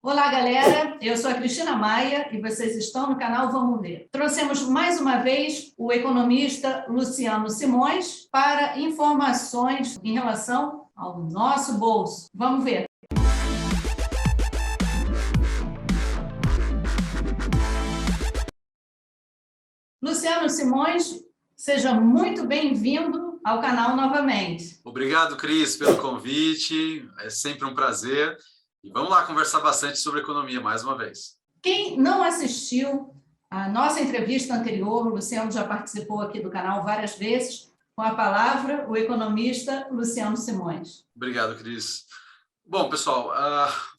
Olá, galera. Eu sou a Cristina Maia e vocês estão no canal Vamos Ver. Trouxemos mais uma vez o economista Luciano Simões para informações em relação ao nosso bolso. Vamos ver. Luciano Simões, seja muito bem-vindo ao canal novamente. Obrigado, Cris, pelo convite. É sempre um prazer. E vamos lá conversar bastante sobre economia mais uma vez. Quem não assistiu à nossa entrevista anterior, o Luciano já participou aqui do canal várias vezes, com a palavra o economista Luciano Simões. Obrigado, Cris. Bom, pessoal,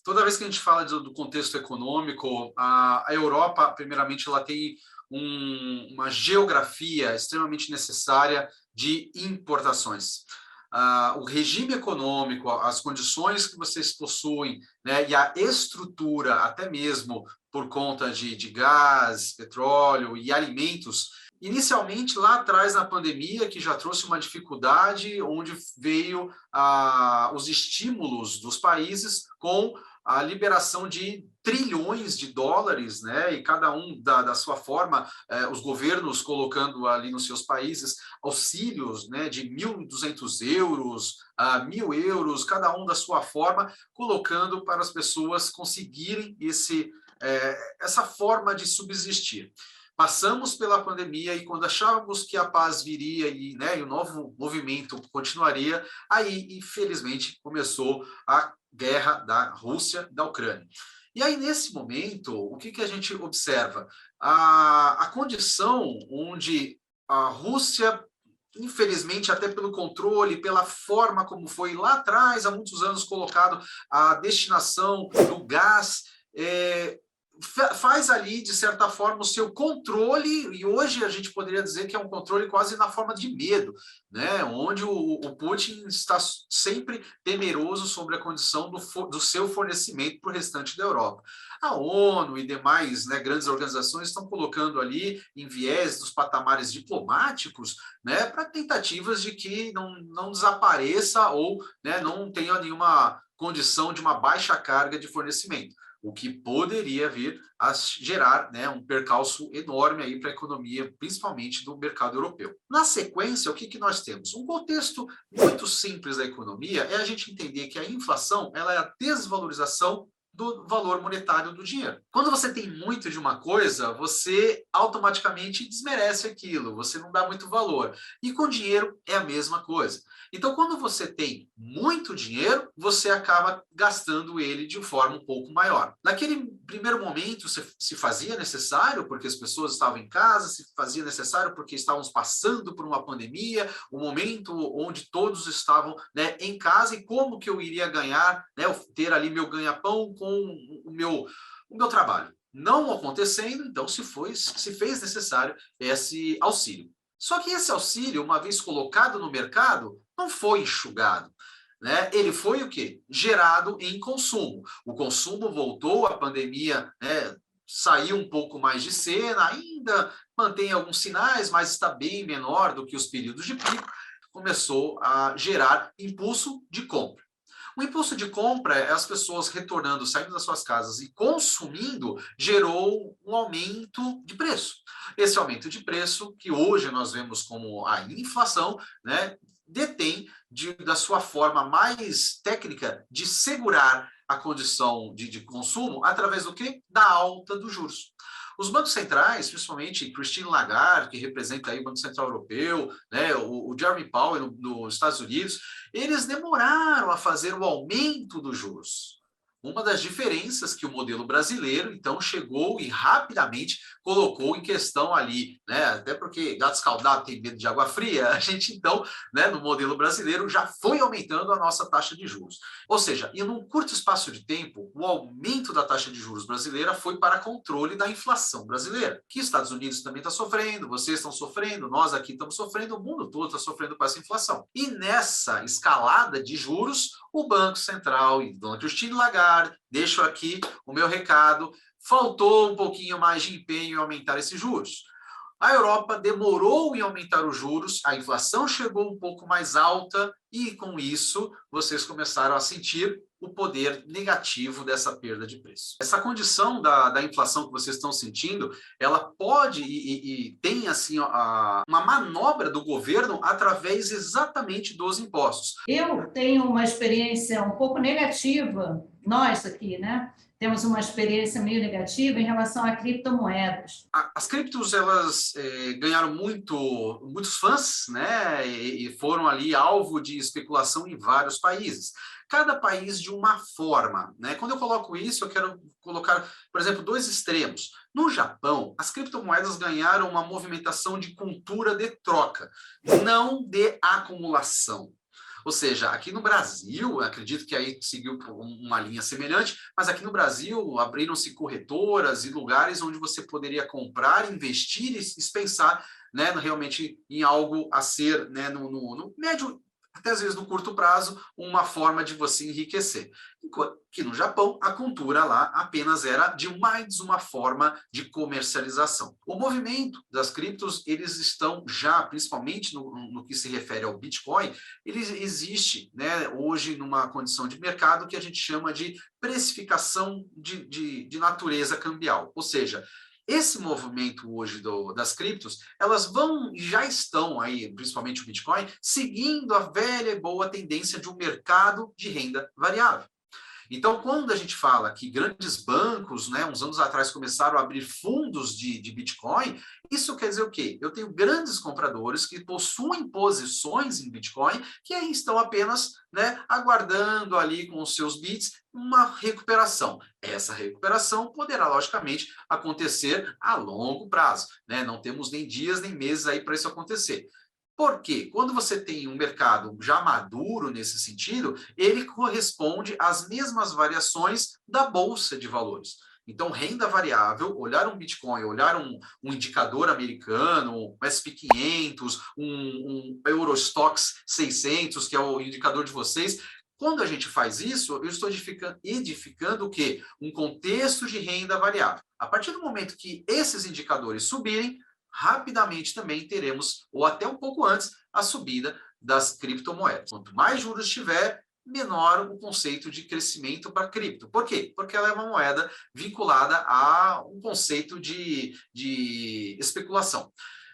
toda vez que a gente fala do contexto econômico, a Europa, primeiramente, ela tem uma geografia extremamente necessária de importações. O regime econômico, as condições que vocês possuem, né, e a estrutura, até mesmo por conta de gás, petróleo e alimentos, inicialmente lá atrás na pandemia, que já trouxe uma dificuldade, onde veio os estímulos dos países com a liberação de trilhões de dólares, né? E cada um da sua forma, os governos colocando ali nos seus países auxílios, né, de 1.200 euros a 1.000 euros, cada um da sua forma, colocando para as pessoas conseguirem essa forma de subsistir. Passamos pela pandemia e quando achávamos que a paz viria e o novo movimento continuaria, aí, infelizmente, começou a guerra da Rússia e da Ucrânia. E aí, nesse momento, o que a gente observa? A condição onde a Rússia, infelizmente, até pelo controle, pela forma como foi lá atrás, há muitos anos colocado a destinação do gás, faz ali, de certa forma, o seu controle, e hoje a gente poderia dizer que é um controle quase na forma de medo, né? Onde o Putin está sempre temeroso sobre a condição do seu fornecimento para o restante da Europa. A ONU e demais, né, grandes organizações estão colocando ali em viés dos patamares diplomáticos, né, para tentativas de que não desapareça ou, né, não tenha nenhuma condição de uma baixa carga de fornecimento, o que poderia vir a gerar, né, um percalço enorme aí para a economia, principalmente do mercado europeu. Na sequência, o que nós temos? Um contexto muito simples da economia é a gente entender que a inflação ela é a desvalorização do valor monetário do dinheiro. Quando você tem muito de uma coisa, você automaticamente desmerece aquilo, você não dá muito valor. E com dinheiro é a mesma coisa. Então, quando você tem muito dinheiro, você acaba gastando ele de forma um pouco maior. Naquele primeiro momento, se fazia necessário, porque as pessoas estavam em casa, se fazia necessário porque estávamos passando por uma pandemia, um momento onde todos estavam, né, em casa, e como que eu iria ganhar, né, ter ali meu ganha-pão com o meu trabalho. Não acontecendo, então se fez necessário esse auxílio. Só que esse auxílio, uma vez colocado no mercado, não foi enxugado, né? Ele foi o quê? Gerado em consumo. O consumo voltou, a pandemia, né, saiu um pouco mais de cena, ainda mantém alguns sinais, mas está bem menor do que os períodos de pico, começou a gerar impulso de compra. O impulso de compra, as pessoas retornando, saindo das suas casas e consumindo, gerou um aumento de preço. Esse aumento de preço, que hoje nós vemos como a inflação, né, detém da sua forma mais técnica de segurar a condição de consumo através do quê? Da alta dos juros. Os bancos centrais, principalmente Christine Lagarde, que representa aí o Banco Central Europeu, né, o Jeremy Powell nos Estados Unidos, eles demoraram a fazer o aumento dos juros. Uma das diferenças que o modelo brasileiro, então, chegou e rapidamente colocou em questão ali, né, até porque gato escaldado tem medo de água fria, a gente, então, né, no modelo brasileiro, já foi aumentando a nossa taxa de juros. Ou seja, em um curto espaço de tempo, o aumento da taxa de juros brasileira foi para controle da inflação brasileira, que Estados Unidos também está sofrendo, vocês estão sofrendo, nós aqui estamos sofrendo, o mundo todo está sofrendo com essa inflação. E nessa escalada de juros, o Banco Central e Dona Christine Lagarde, deixo aqui o meu recado, faltou um pouquinho mais de empenho em aumentar esses juros. A Europa demorou em aumentar os juros, a inflação chegou um pouco mais alta e, com isso, vocês começaram a sentir o poder negativo dessa perda de preço. Essa condição da inflação que vocês estão sentindo, ela pode e tem assim uma manobra do governo através exatamente dos impostos. Eu tenho uma experiência um pouco negativa, nós aqui, né? Temos uma experiência meio negativa em relação a criptomoedas. As criptos, elas ganharam muitos fãs, né? E foram ali alvo de especulação em vários países. Cada país de uma forma, né? Quando eu coloco isso, eu quero colocar, por exemplo, dois extremos. No Japão, as criptomoedas ganharam uma movimentação de cultura de troca, não de acumulação. Ou seja, aqui no Brasil, acredito que aí seguiu uma linha semelhante, mas aqui no Brasil abriram-se corretoras e lugares onde você poderia comprar, investir e pensar, né, realmente em algo a ser, né, no médio, até às vezes no curto prazo, uma forma de você enriquecer. Enquanto que no Japão, a cultura lá apenas era de mais uma forma de comercialização. O movimento das criptos, eles estão já, principalmente no que se refere ao Bitcoin, ele existe, né, hoje numa condição de mercado que a gente chama de precificação de natureza cambial, ou seja, esse movimento hoje das criptos, elas já estão aí, principalmente o Bitcoin, seguindo a velha e boa tendência de um mercado de renda variável. Então, quando a gente fala que grandes bancos, né, uns anos atrás, começaram a abrir fundos de Bitcoin, isso quer dizer o quê? Eu tenho grandes compradores que possuem posições em Bitcoin que aí estão apenas, né, aguardando ali com os seus bits uma recuperação. Essa recuperação poderá, logicamente, acontecer a longo prazo, né? Não temos nem dias nem meses aí para isso acontecer. Porque quando você tem um mercado já maduro nesse sentido, ele corresponde às mesmas variações da bolsa de valores. Então, renda variável, olhar um Bitcoin, olhar um indicador americano, um SP500, um Eurostoxx 600, que é o indicador de vocês, quando a gente faz isso, eu estou edificando o quê? Um contexto de renda variável. A partir do momento que esses indicadores subirem, rapidamente também teremos, ou até um pouco antes, a subida das criptomoedas. Quanto mais juros tiver, menor o conceito de crescimento para cripto. Por quê? Porque ela é uma moeda vinculada a um conceito de especulação.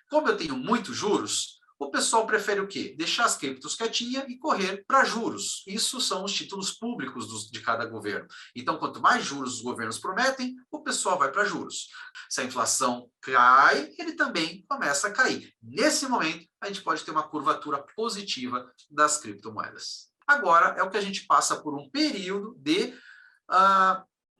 Como eu tenho muitos juros, o pessoal prefere o quê? Deixar as criptos quietinha e correr para juros. Isso são os títulos públicos de cada governo. Então, quanto mais juros os governos prometem, o pessoal vai para juros. Se a inflação cai, ele também começa a cair. Nesse momento, a gente pode ter uma curvatura positiva das criptomoedas. Agora, é o que a gente passa por um período de...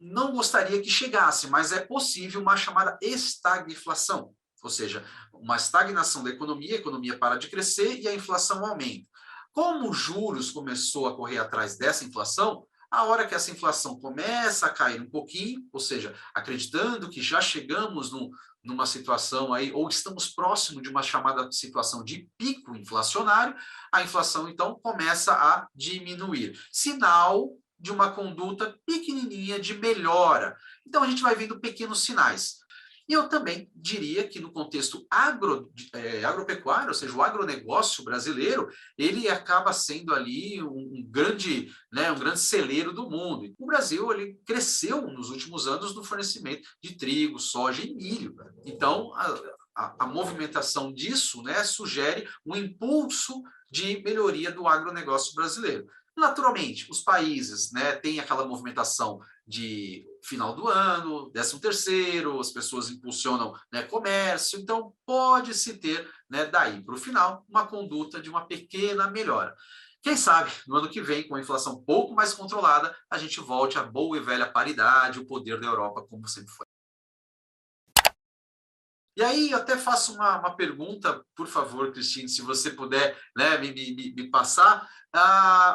não gostaria que chegasse, mas é possível uma chamada estagflação. Ou seja, uma estagnação da economia, a economia para de crescer e a inflação aumenta. Como os juros começou a correr atrás dessa inflação, a hora que essa inflação começa a cair um pouquinho, ou seja, acreditando que já chegamos numa situação aí, ou estamos próximo de uma chamada situação de pico inflacionário, a inflação então começa a diminuir. Sinal de uma conduta pequenininha de melhora. Então a gente vai vendo pequenos sinais. E eu também diria que no contexto agropecuário, ou seja, o agronegócio brasileiro, ele acaba sendo ali um grande celeiro do mundo. O Brasil ele cresceu nos últimos anos no fornecimento de trigo, soja e milho. Então, a movimentação disso, né, sugere um impulso de melhoria do agronegócio brasileiro. Naturalmente, os países, né, têm aquela movimentação de final do ano, 13º, as pessoas impulsionam, né, comércio, então pode-se ter, né, daí para o final uma conduta de uma pequena melhora. Quem sabe, no ano que vem, com a inflação um pouco mais controlada, a gente volte à boa e velha paridade, o poder da Europa, como sempre foi. E aí, eu até faço uma pergunta, por favor, Cristine, se você puder, né, me passar.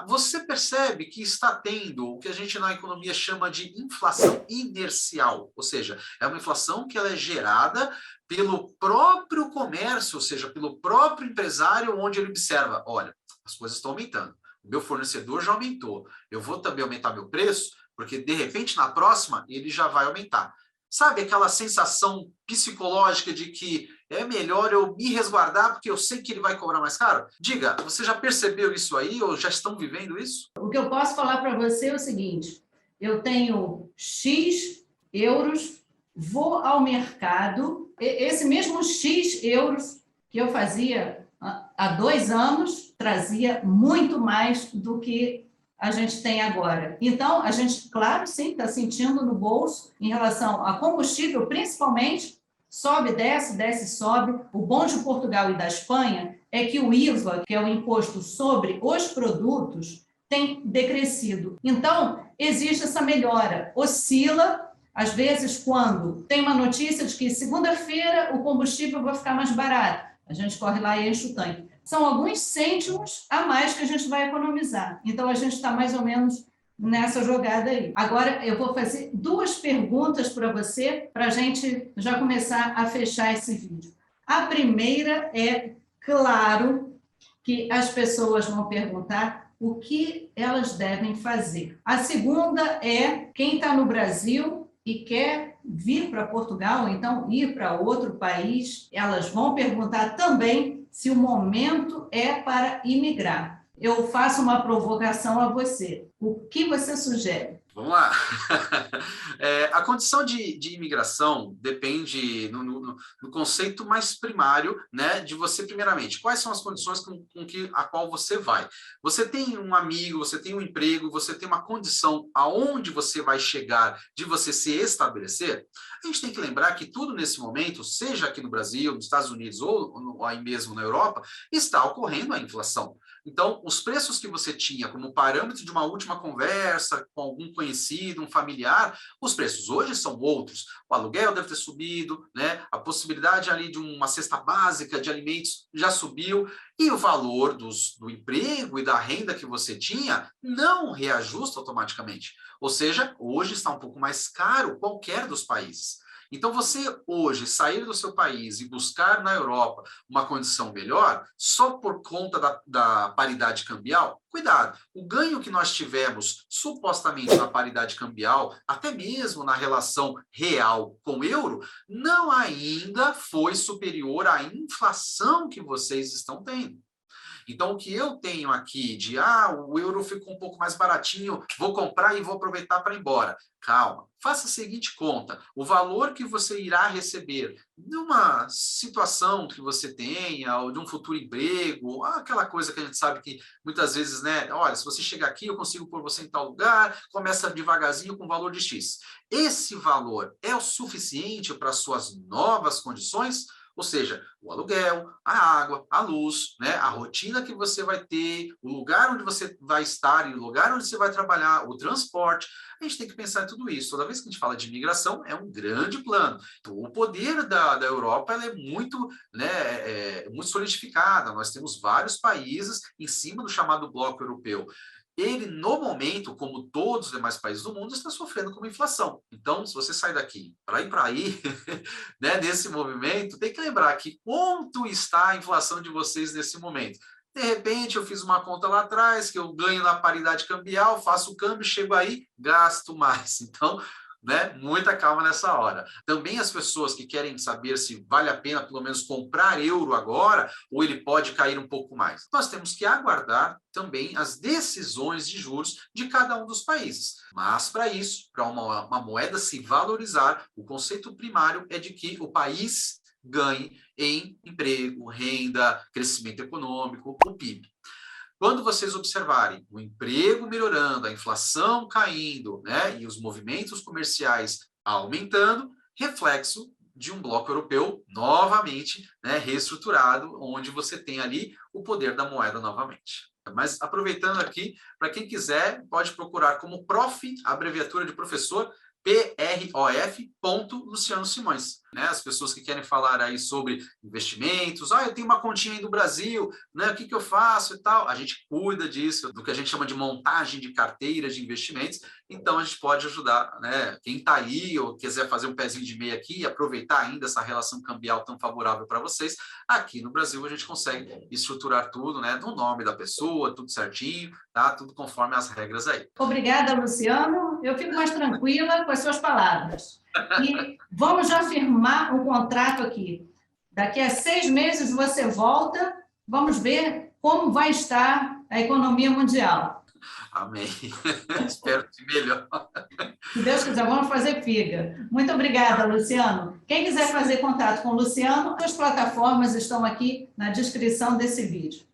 Você percebe que está tendo o que a gente na economia chama de inflação inercial, ou seja, é uma inflação que ela é gerada pelo próprio comércio, ou seja, pelo próprio empresário, onde ele observa, olha, as coisas estão aumentando, o meu fornecedor já aumentou, eu vou também aumentar meu preço, porque de repente na próxima ele já vai aumentar. Sabe aquela sensação psicológica de que é melhor eu me resguardar porque eu sei que ele vai cobrar mais caro? Diga, você já percebeu isso aí ou já estão vivendo isso? O que eu posso falar para você é o seguinte: eu tenho X euros, vou ao mercado, esse mesmo X euros que eu fazia há 2 anos trazia muito mais do que a gente tem agora. Então, a gente, claro, sim, está sentindo no bolso em relação a combustível, principalmente, sobe, desce, sobe. O bom de Portugal e da Espanha é que o IVA, que é o imposto sobre os produtos, tem decrescido. Então, existe essa melhora. Oscila, às vezes, quando tem uma notícia de que segunda-feira o combustível vai ficar mais barato, a gente corre lá e enche o tanque. São alguns cêntimos a mais que a gente vai economizar. Então, a gente está mais ou menos nessa jogada aí. Agora, eu vou fazer 2 perguntas para você, para a gente já começar a fechar esse vídeo. A primeira é, claro, que as pessoas vão perguntar o que elas devem fazer. A segunda é, quem está no Brasil e quer vir para Portugal, ou então ir para outro país, elas vão perguntar também se o momento é para imigrar. Eu faço uma provocação a você. O que você sugere? Vamos lá. A condição de imigração depende no conceito mais primário, né, de você, primeiramente, quais são as condições a qual você vai. Você tem um amigo, você tem um emprego, você tem uma condição aonde você vai chegar, de você se estabelecer. A gente tem que lembrar que tudo nesse momento, seja aqui no Brasil, nos Estados Unidos ou aí mesmo na Europa, está ocorrendo a inflação. Então, os preços que você tinha como parâmetro de uma última conversa com algum conhecido, um familiar, os preços hoje são outros. O aluguel deve ter subido, né? A possibilidade ali de uma cesta básica de alimentos já subiu e o valor do emprego e da renda que você tinha não reajusta automaticamente. Ou seja, hoje está um pouco mais caro qualquer dos países. Então, você hoje sair do seu país e buscar na Europa uma condição melhor, só por conta da paridade cambial, cuidado, o ganho que nós tivemos supostamente na paridade cambial, até mesmo na relação real com o euro, não ainda foi superior à inflação que vocês estão tendo. Então, o que eu tenho aqui de, o euro ficou um pouco mais baratinho, vou comprar e vou aproveitar para ir embora. Calma, faça a seguinte conta, o valor que você irá receber numa situação que você tenha, ou de um futuro emprego, aquela coisa que a gente sabe que muitas vezes, né, olha, se você chegar aqui, eu consigo pôr você em tal lugar, começa devagarzinho com valor de X. Esse valor é o suficiente para as suas novas condições? Ou seja, o aluguel, a água, a luz, né, a rotina que você vai ter, o lugar onde você vai estar e o lugar onde você vai trabalhar, o transporte. A gente tem que pensar em tudo isso. Toda vez que a gente fala de imigração, é um grande plano. Então, o poder da Europa ela é muito, né, muito solidificada. Nós temos vários países em cima do chamado bloco europeu. Ele, no momento, como todos os demais países do mundo, está sofrendo com uma inflação. Então, se você sai daqui para ir para aí, né, nesse movimento, tem que lembrar que quanto está a inflação de vocês nesse momento. De repente, eu fiz uma conta lá atrás, que eu ganho na paridade cambial, faço o câmbio, chego aí, gasto mais. Então, né, muita calma nessa hora. Também as pessoas que querem saber se vale a pena, pelo menos, comprar euro agora, ou ele pode cair um pouco mais. Nós temos que aguardar também as decisões de juros de cada um dos países. Mas, para isso, para uma moeda se valorizar, o conceito primário é de que o país ganhe em emprego, renda, crescimento econômico, o PIB. Quando vocês observarem o emprego melhorando, a inflação caindo, né, e os movimentos comerciais aumentando, reflexo de um bloco europeu novamente, né, reestruturado, onde você tem ali o poder da moeda novamente. Mas aproveitando aqui, para quem quiser, pode procurar como prof, a abreviatura de professor, Luciano Simões, né? As pessoas que querem falar aí sobre investimentos, eu tenho uma continha aí do Brasil, né? O que eu faço e tal? A gente cuida disso, do que a gente chama de montagem de carteiras de investimentos, então a gente pode ajudar, né? Quem está aí ou quiser fazer um pezinho de meia aqui e aproveitar ainda essa relação cambial tão favorável para vocês, aqui no Brasil a gente consegue estruturar tudo, né? No nome da pessoa, tudo certinho, tá? Tudo conforme as regras aí. Obrigada, Luciano. Eu fico mais tranquila com as suas palavras. E vamos já firmar um contrato aqui. Daqui a 6 meses você volta, vamos ver como vai estar a economia mundial. Amém. Espero que melhor. Se Deus quiser, vamos fazer figa. Muito obrigada, Luciano. Quem quiser fazer contato com o Luciano, as plataformas estão aqui na descrição desse vídeo.